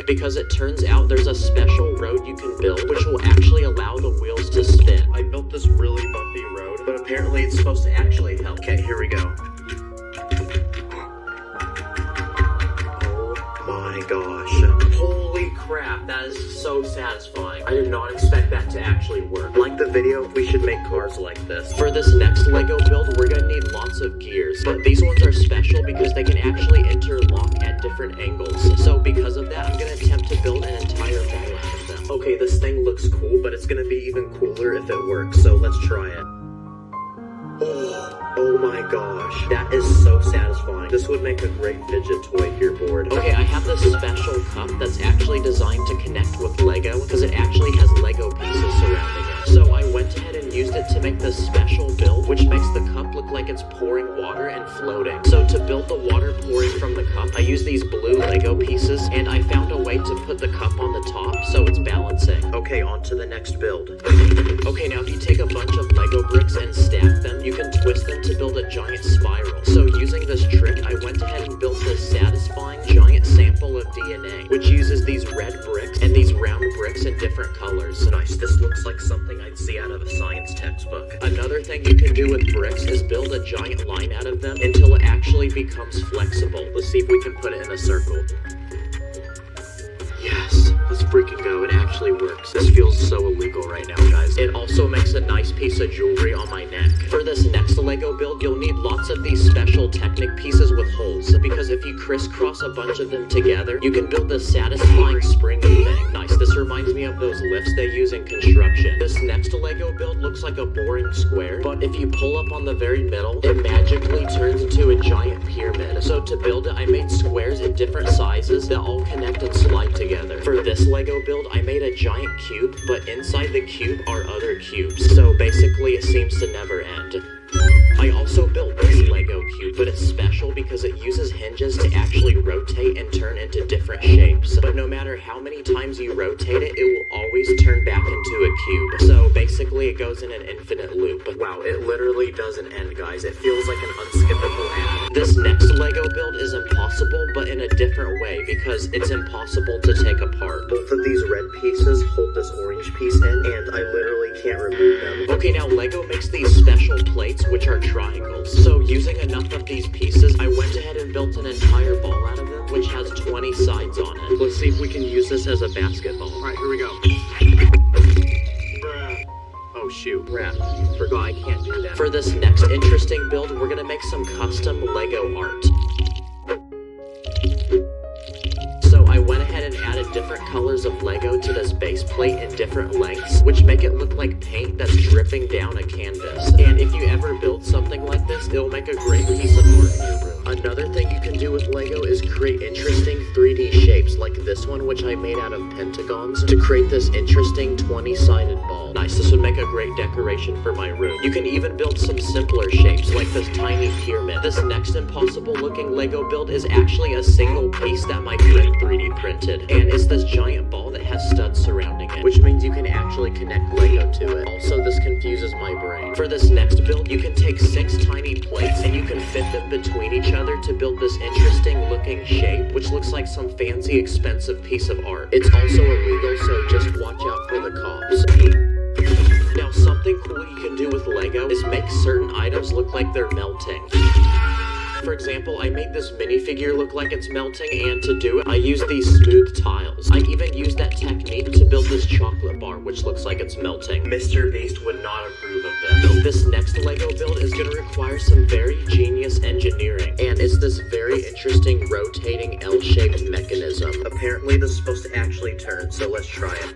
because it turns out there's a special road you can build which will actually allow the wheels to spin. I built this really bumpy road, but apparently it's supposed to actually help. Okay, here we go. Oh my gosh. Holy crap, that is so satisfying. I did not expect that to actually work. Like the video, we should make cars like this. For this next Lego build, we're gonna need lots of gears, but these ones are special because they can actually interlock at different angles. So because of that, I'm gonna attempt to build an entire ball out of them. Okay, this thing looks cool, but it's gonna be even cooler if it works, so let's try it. Oh my gosh, that is so satisfying. This would make a great fidget toy if you're bored. Okay, I have this special cup that's actually designed to connect with Lego because it actually has Lego pieces surrounding it. So I went ahead and used it to make this special build, which makes the cup look like it's pouring water and floating. So to build the water pouring from the cup, I used these blue Lego pieces, and I found a way to put the cup on the top so it's balancing. Okay, on to the next build. Okay, now if you take a bunch of Lego bricks and stack them, you can twist them to build a giant spiral. So using this trick, I went ahead and built this satisfying giant sample of DNA, which uses these red bricks and these round bricks in different colors. Nice, this looks like something I'd see out of a science textbook. Another thing you can do with bricks is build a giant line out of them until it actually becomes flexible. Let's see if we can put it in a circle. Yes, let's freaking go. It actually works. This feels so illegal right now, guys. It also makes a nice piece of jewelry on my neck. For this next Lego build, you'll need lots of these special Technic pieces with holes, because if you crisscross a bunch of them together, you can build this satisfying springy thing. Nice, this reminds me of those lifts they use in construction. This next Lego build looks like a boring square, but if you pull up on the very middle, it magically turns into a giant pyramid. So to build it, I made squares in different sizes that all connect and slide together. For this Lego build, I made a giant cube, but inside the cube are other cubes, so basically it seems to never end. I also built this Lego cube, but it's special because it uses hinges to actually rotate and turn into different shapes. But no matter how many times you rotate it, it will always turn back into a cube. So basically it goes in an infinite loop. Wow, it literally doesn't end, guys. It feels like an unskippable ad. This next Lego build is impossible, but in a different way, because it's impossible to take apart. Both of these red pieces hold this orange piece in, and I literally can't remove them. Okay, now Lego makes these special plates, which are triangles. So using enough of these pieces, I went ahead and built an entire ball out of them, which has 20 sides on it. Let's see if we can use this as a basketball. Alright, here we go. Oh shoot, crap. Forgot I can't do that. For this next interesting build, we're gonna make some custom Lego art. So I went ahead and added different colors of Lego to this base plate in different lengths, which make it look like paint that's dripping down a canvas. And if you ever build something like this, it'll make a great piece of art in your room. Another thing you can do with Lego is create interesting 3D shapes, like this one, which I made out of pentagons, to create this interesting 20-sided ball. Nice, this would make a great decoration for my room. You can even build some simpler shapes, like this tiny pyramid. This next impossible-looking Lego build is actually a single piece that my friend 3D printed, and it's this giant ball that has studs surrounding it, which means you can actually connect Lego to it. Also, this confuses my brain. For this next build, you can take 6 tiny plates and you can fit them between each other to build this interesting looking shape, which looks like some fancy expensive piece of art. It's also illegal, so just watch out for the cops. Now, something cool you can do with Lego is make certain items look like they're melting. For example, I made this minifigure look like it's melting, and to do it, I used these smooth tiles. I even used that technique to build this chocolate bar, which looks like it's melting. Mrbeast would not approve of this. This next Lego build is going to require some very genius engineering, and it's this very interesting rotating L-shaped mechanism. Apparently, this is supposed to actually turn, so let's try it.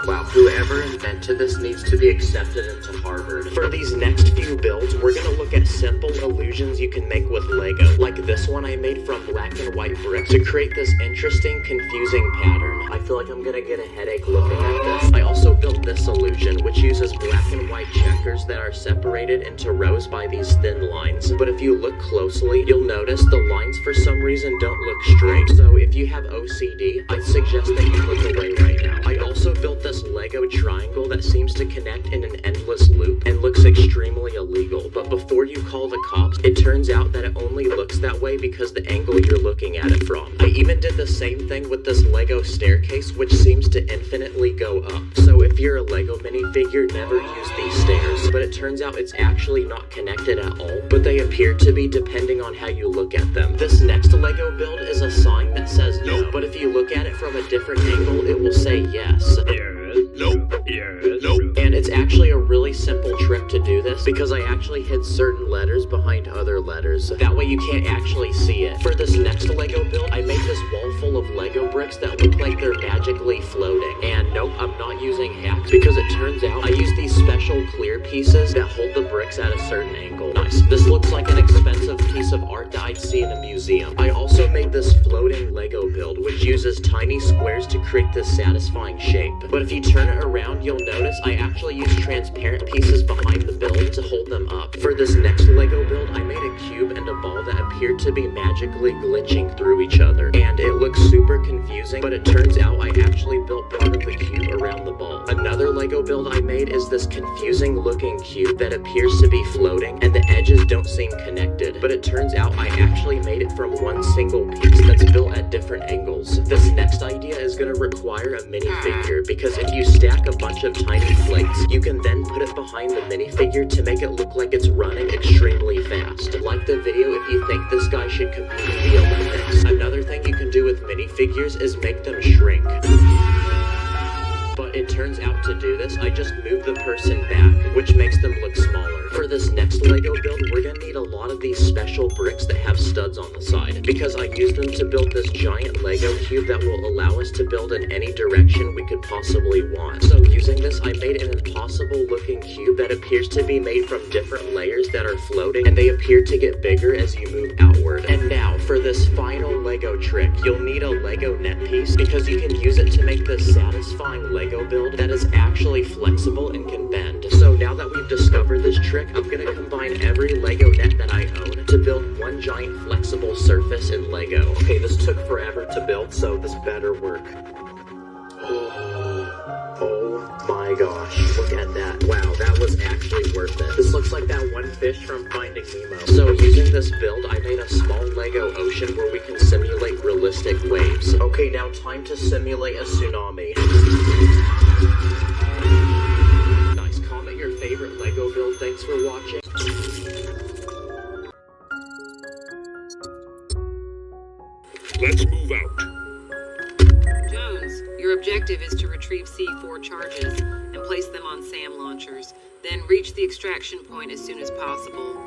Wow, whoever invented this needs to be accepted into Harvard. For these next few builds, we're gonna look at simple illusions you can make with Lego. Like this one I made from black and white bricks to create this interesting, confusing pattern. I feel like I'm gonna get a headache looking at this. I also built this illusion, which uses black and white checkers that are separated into rows by these thin lines. But if you look closely, you'll notice the lines for some reason don't look straight. So if you have OCD, I'd suggest that you look away right now. I also built this Lego triangle that seems to connect in an endless loop and looks extremely illegal, but before you call the cops, it turns out that it only looks that way because the angle you're looking at it from. I even did the same thing with this Lego staircase, which seems to infinitely go up. So if you're a Lego minifigure, never use these stairs. But it turns out it's actually not connected at all, but they appear to be depending on how you look at them. This next Lego build is a sign that says no, but if you look at it from a different angle, it will say yes. Nope. Nope. And it's actually a really simple trick to do this because I actually hid certain letters behind other letters. That way you can't actually see it. For this next Lego build, I made this wall full of Lego bricks that look like they're magically floating. And nope, I'm not using hacks because it turns out I use these special clear pieces that hold the bricks at a certain angle. Nice. This looks like an expensive piece of art that I'd see in a museum. I also made this floating Lego build, which uses tiny squares to create this satisfying shape. But if you turn it around, you'll notice I actually use transparent pieces behind the build to hold them up. For this next Lego build, I made a cube and a ball that appeared to be magically glitching through each other. And it looks super confusing, but it turns out I actually built part of the cube around the ball. Another Lego build I made is this confusing looking cube that appears to be floating, and the edges don't seem connected. But it turns out I actually made it from one single piece that's built at different angles. This next idea is going to require a minifigure, because if you stack a bunch of tiny plates, you can then put it behind the minifigure to make it look like it's running extremely fast. Like the video if you think this guy should compete in the Olympics. Another thing you can do with minifigures is make them shrink. But it turns out to do this, I just move the person back, which makes them look smaller. For this next Lego build, we're gonna need a lot of these special bricks that have studs on the side, because I used them to build this giant Lego cube that will allow us to build in any direction we could possibly want. So using this, I made an impossible looking cube that appears to be made from different layers that are floating, and they appear to get bigger as you move outward. And now, for this final Lego trick, you'll need a Lego net piece, because you can use it to make this satisfying Lego build that is actually flexible and can bend. So now that we've discovered this trick, I'm gonna combine every Lego net that I own to build one giant flexible surface in Lego. Okay, this took forever to build, so this better work. Oh my gosh, look at that. Wow, that was actually worth it. This looks like that one fish from Finding Nemo. So using this build, I made a small Lego ocean where we can simulate realistic waves. Okay, now time to simulate a tsunami. Nice, comment your favorite Lego build. Thanks for watching. Let's move out. Jones, your objective is to retrieve C4 charges and place them on SAM launchers, then reach the extraction point as soon as possible.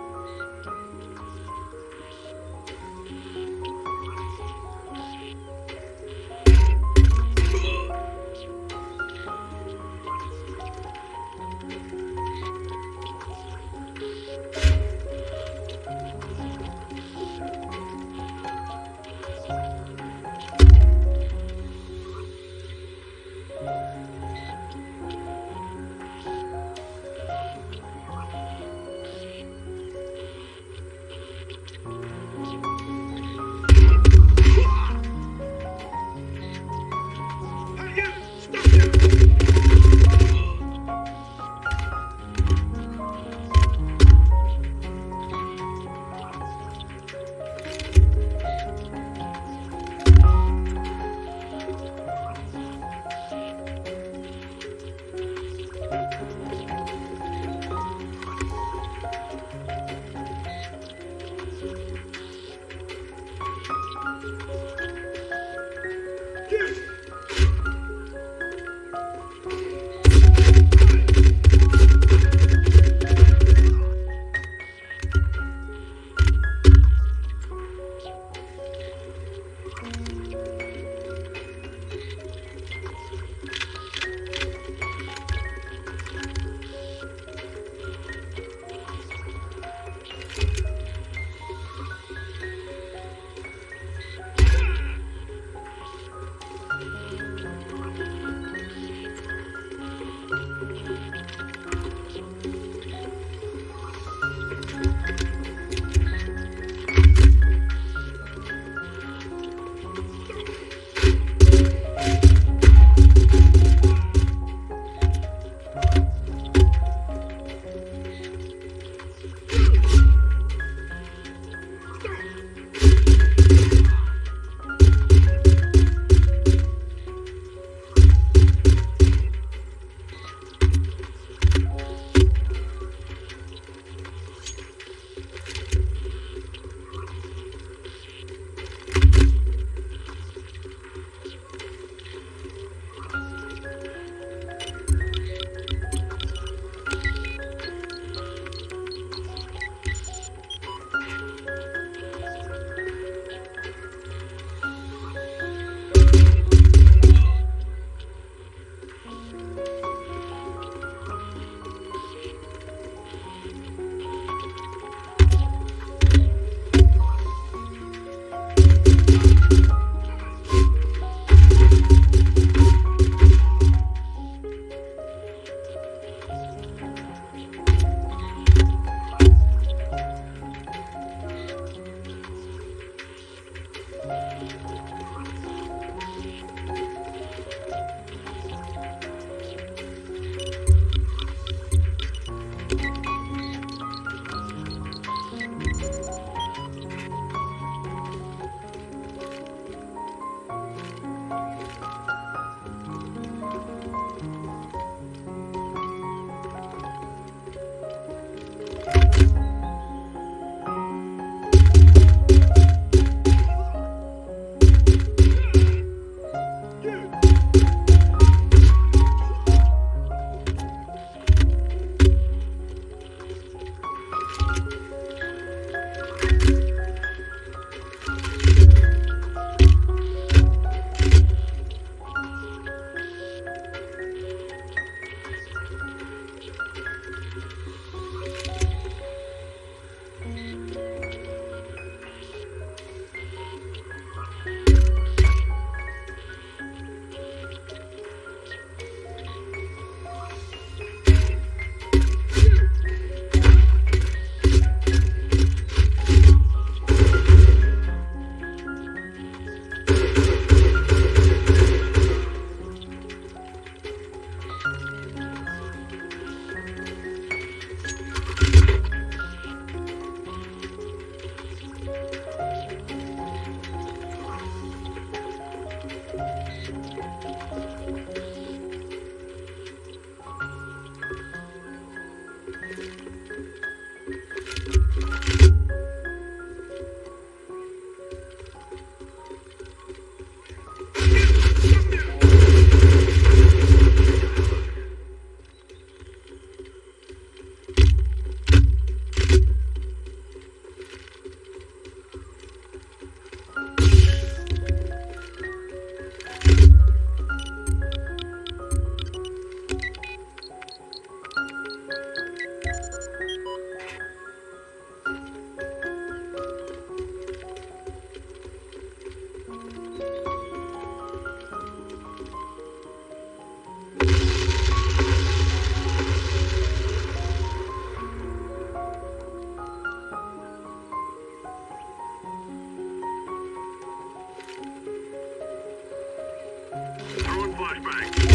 Throwing flashbang.